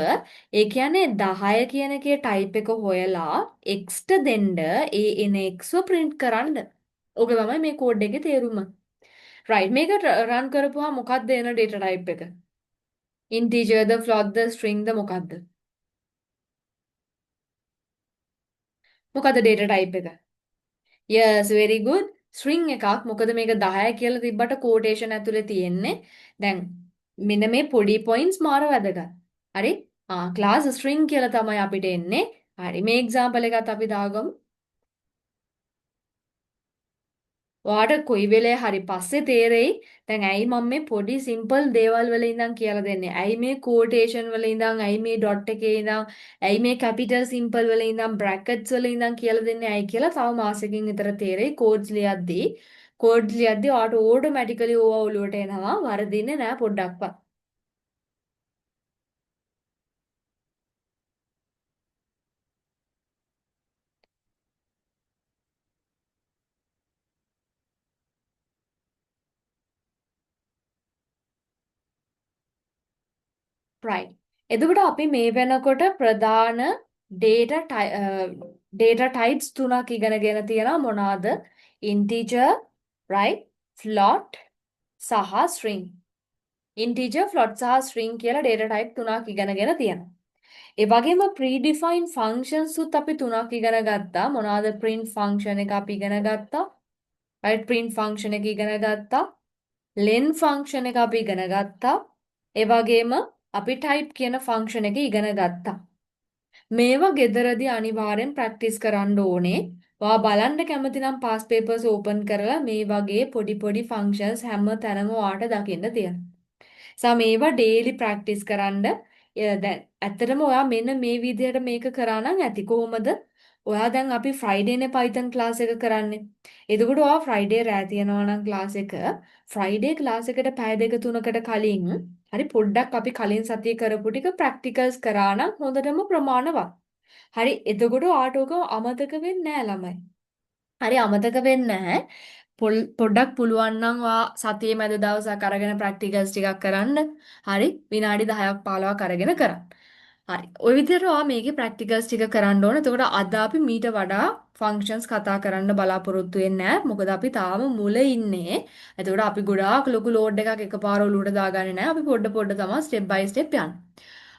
ඒ කියන්නේ 10 කියන එකේ type එක හොයලා x ට දෙන්න ඒ එන xව print කරන්න. ඕක තමයි මේ කෝඩ් එකේ තේරුම. right මේක රන් කරපුවා මොකක්ද එන data type එක? integer ද float ද string ද මොකක්ද? මොකද data type එක? yes very good string එකක්. මොකද මේක 10 කියලා තිබ්බට quotation ඇතුලේ තියෙන්නේ. දැන් මෙන්න මේ පොඩි points මාර වැදගත්. හරි? class string කියලා තමයි අපිට එන්නේ. හරි මේ example එකත් අපි දාගමු. ඔයාට කොයි වෙලේ හරි පස්සේ තේරෙයි දැන් ඇයි මම මේ පොඩි සිම්පල් දේවල් වල ඉඳන් කියලා දෙන්නේ. ඇයි මේ quotation වල ඉඳන්, ඇයි මේ dot එකේ ඉඳන්, ඇයි මේ capital simple වල ඉඳන්, brackets වල ඉඳන් කියලා දෙන්නේ ඇයි කියලා තව මාසෙකින් විතර තේරෙයි codes ලියද්දී. codes ලියද්දී ඔයාට automatically ඕවා ඔලුවට එනවා. වරදින්නේ නෑ පොඩ්ඩක්වත්. right. එතකොට අපි මේ වෙනකොට ප්‍රධාන data data types තුනක් ඉගෙනගෙන තියෙනවා මොනවාද? integer, right? float සහ string. integer, float සහ string කියලා data type තුනක් ඉගෙනගෙන තියෙනවා. ඒ වගේම predefined functions උත් අපි තුනක් ඉගෙන ගත්තා. මොනවාද print function එක අපි ඉගෙන ගත්තා. right? print function එක ඉගෙන ගත්තා. len function එක අපි ඉගෙන ගත්තා. ඒ වගේම අපි type කියන function එක ඉගෙන ගත්තා. මේවා ගෙදරදී අනිවාර්යෙන් ප්‍රැක්ටිස් කරන්න ඕනේ. ඔයා බලන්න කැමති නම් past papers open කරලා මේ වගේ පොඩි පොඩි functions හැම තැනම ඔයාට දකින්න තියෙනවා. මේවා daily practice කරන්න. දැන් ඇත්තටම ඔයා මෙන්න මේ විදිහට මේක කරා නම් ඇති කොහොමද? ඔයා දැන් අපි Friday නේ Python class එක කරන්නේ. එතකොට ඔයා Friday රෑ තියනවා නම් class එක Friday class එකට පැය දෙක තුනකට කලින් හරි පොඩ්ඩක් අපි කලින් සතියේ කරපු ටික practicals කරා නම් හොඳටම ප්‍රමාණවත්. හරි එතකොට ඔයාට ඔක අමතක වෙන්නේ නැහැ ළමයි. හරි අමතක වෙන්නේ නැහැ. පොඩ්ඩක් පුළුවන් නම් ඔයා සතියේ මැද දවසක් අරගෙන ප්‍රැක්ටිකල්ස් ටිකක් කරන්න. හරි විනාඩි 10ක් 15ක් අරගෙන කරන්න. හරි. ওই විදිහට ඔයා මේකේ ප්‍රැක්ටිකල්ස් ටික කරන්න ඕන. එතකොට අද අපි මීට වඩා ෆන්ක්ෂන්ස් කතා කරන්න බලාපොරොත්තු වෙන්නේ නැහැ. මොකද අපි තාම මුල ඉන්නේ. එතකොට අපි ගොඩාක් ලොකු ලෝඩ් එකක් එකපාර ඔලුවට දාගන්නේ නැහැ. අපි පොඩ පොඩ තමයි ස්ටෙප් බයි ස්ටෙප් යන්නේ.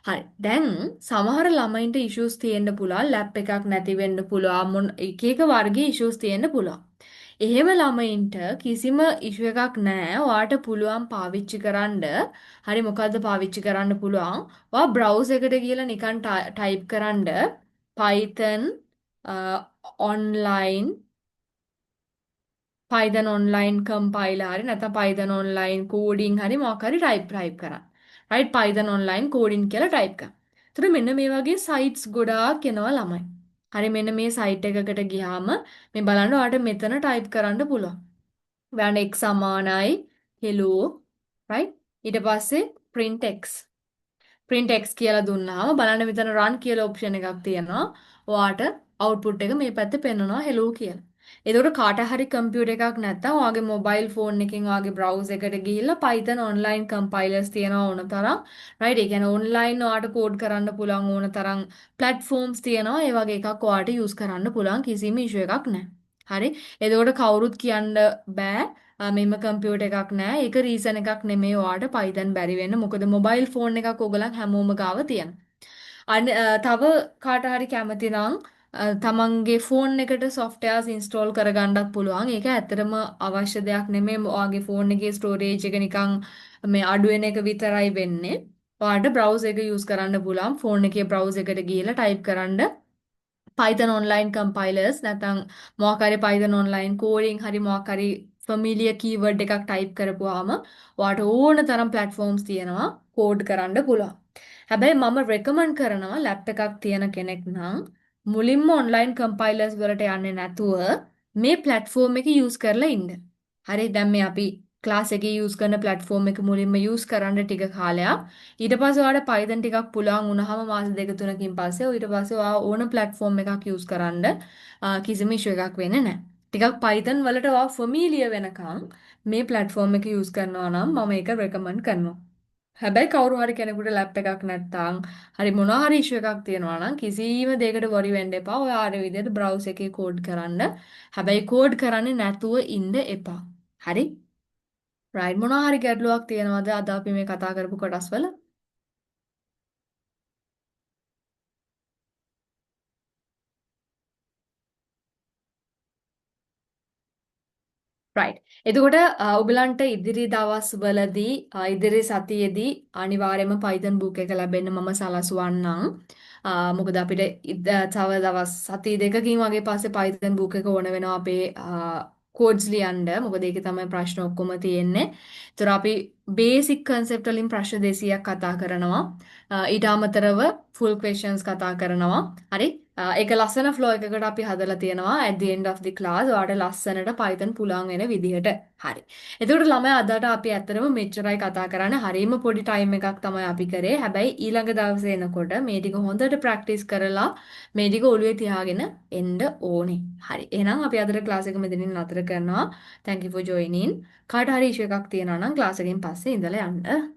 හරි. දැන් සමහර ළමයින්ට ඉෂුස් තියෙන්න පුළුවන්. ලැප් එකක් නැති වෙන්න පුළුවන්. එක එක වර්ගයේ ඉෂුස් තියෙන්න පුළුවන්. එහෙම ළමයින්ට කිසිම ඉෂුව එකක් නැහැ. ඔයාට පුළුවන් පාවිච්චි කරන්න. හරි මොකද්ද පාවිච්චි කරන්න පුළුවන්? ඔයා browser එකට ගිහලා නිකන් type කරන්න Python online Python online compiler හරි නැත්නම් Python online coding හරි මොකක් හරි type කරන්න. right Python online coding කියලා type කරන්න. එතකොට මෙන්න මේ වගේ sites ගොඩාක් එනවා ළමයි. හරි මෙන්න මේ site එකකට ගියාම මේ බලන්න ඔයාලට මෙතන type කරන්න පුළුවන්. ඔයාලට x සමානයි hello right ඊට පස්සේ print x print x කියලා දුන්නාම බලන්න මෙතන run කියලා option එකක් තියෙනවා. ඔයාට output එක මේ පැත්තේ පෙන්නනවා hello කියලා. එතකොට කාට හරි computer එකක් නැත්නම් ඔයාගේ mobile phone එකකින් ඔයාගේ browser එකට ගිහිල්ලා Python online compilers තියෙනවා ඕන තරම්. right ඒ කියන්නේ online ඔයාට code කරන්න පුළුවන් ඕන තරම් platforms තියෙනවා. ඒ වගේ එකක් ඔයාට use කරන්න පුළුවන් කිසිම issue එකක් නැහැ. හරි. එතකොට කවුරුත් කියන්න බෑ මෙම කම්පියුටර් එකක් නෑ. ඒක රීසන් එකක් නෙමෙයි ඔයාට Python බැරි වෙන්න. මොකද මොබයිල් ෆෝන් එකක් ඕගලන් හැමෝම ගාව තියෙනවා. තව කාට හරි කැමති නම් තමන්ගේ ෆෝන් එකට softwares install කරගන්නත් පුළුවන්. ඒක ඇත්තටම අවශ්‍ය දෙයක් නෙමෙයි. ඔයාගේ ෆෝන් එකේ storage එක නිකන් මේ අඩු වෙන එක විතරයි වෙන්නේ. ඔයාලට browser එක use කරන්න පුළුවන්. ෆෝන් එකේ browser එකට ගිහලා type කරන්න Python online compilers නැත්නම් මොකක් හරි Python online coding හරි මොකක් හරි familiar keyword එකක් type කරපුවාම ඔයාට ඕන තරම් platforms තියෙනවා code කරන්න පුළුවන්. හැබැයි මම recommend කරනවා lap එකක් තියෙන කෙනෙක් නම් මුලින්ම online compilers වලට යන්නේ නැතුව මේ platform එක use කරලා ඉන්න. හරි දැන් මේ අපි ක්ලාස් එකේ use කරන platform එක මුලින්ම use කරන්න ටික කාලයක් ඊට පස්සේ ඔයාලට Python ටිකක් පුළුවන් වුණාම මාස දෙක තුනකින් පස්සේ ඊට පස්සේ ඔයා ඕන platform එකක් use කරන්න කිසිම issue එකක් වෙන්නේ නැහැ. ටිකක් Python වලට ඔයා familiar වෙනකන් මේ platform එක use කරනවා නම් මම ඒක recommend කරනවා. හැබැයි කවුරු හරි කෙනෙකුට ලැප් එකක් නැත්නම් හරි මොනවා හරි ඉෂුව එකක් තියෙනවා නම් කිසිම දෙයකට worry වෙන්න එපා. ඔය ආර විදිහට browser එකේ කෝඩ් කරන්න. හැබැයි කෝඩ් කරන්නේ නැතුව ඉන්න එපා. හරි? රයිට් මොනවා හරි ගැටලුවක් තියෙනවද අද අපි මේ කතා කරපු කොටස් වල? රයිට්. එතකොට ඔයගලන්ට ඉදිරි දවස්වලදී ඉදිරි සතියේදී අනිවාර්යයෙන්ම Python book එක ලැබෙන්න මම සලස්වන්නම්. මොකද අපිට තව දවස් සති දෙකකින් වගේ පස්සේ Python book එක ඕන වෙනවා අපේ කෝඩ්ස් ලියන්න. මොකද ඒකේ තමයි ප්‍රශ්න ඔක්කොම තියෙන්නේ. ඒතර අපි බේසික් concept වලින් ප්‍රශ්න 200ක් කතා කරනවා. ඊට අමතරව full questions කතා කරනවා. හරි. ඒක ලස්සන ෆ්ලෝ එකකට අපි හදලා තියෙනවා at the end of the class ඔයාලට ලස්සනට Python පුළුවන් වෙන විදිහට. හරි. එතකොට ළමයා අදට අපි ඇත්තටම මෙච්චරයි කතා කරන්නේ. හරීම පොඩි ටයිම් එකක් තමයි අපි කරේ. හැබැයි ඊළඟ දවසේ එනකොට මේ ටික හොඳට ප්‍රැක්ටිස් කරලා මේ ටික ඔළුවේ තියාගෙන එන්න ඕනේ. හරි. එහෙනම් අපි අදට ක්ලාස් එක මෙතනින් නතර කරනවා. Thank you for joining. කාට හරි ඉෂුව එකක් තියෙනවා නම් ක්ලාස් එකෙන් පස්සේ ඉඳලා යන්න.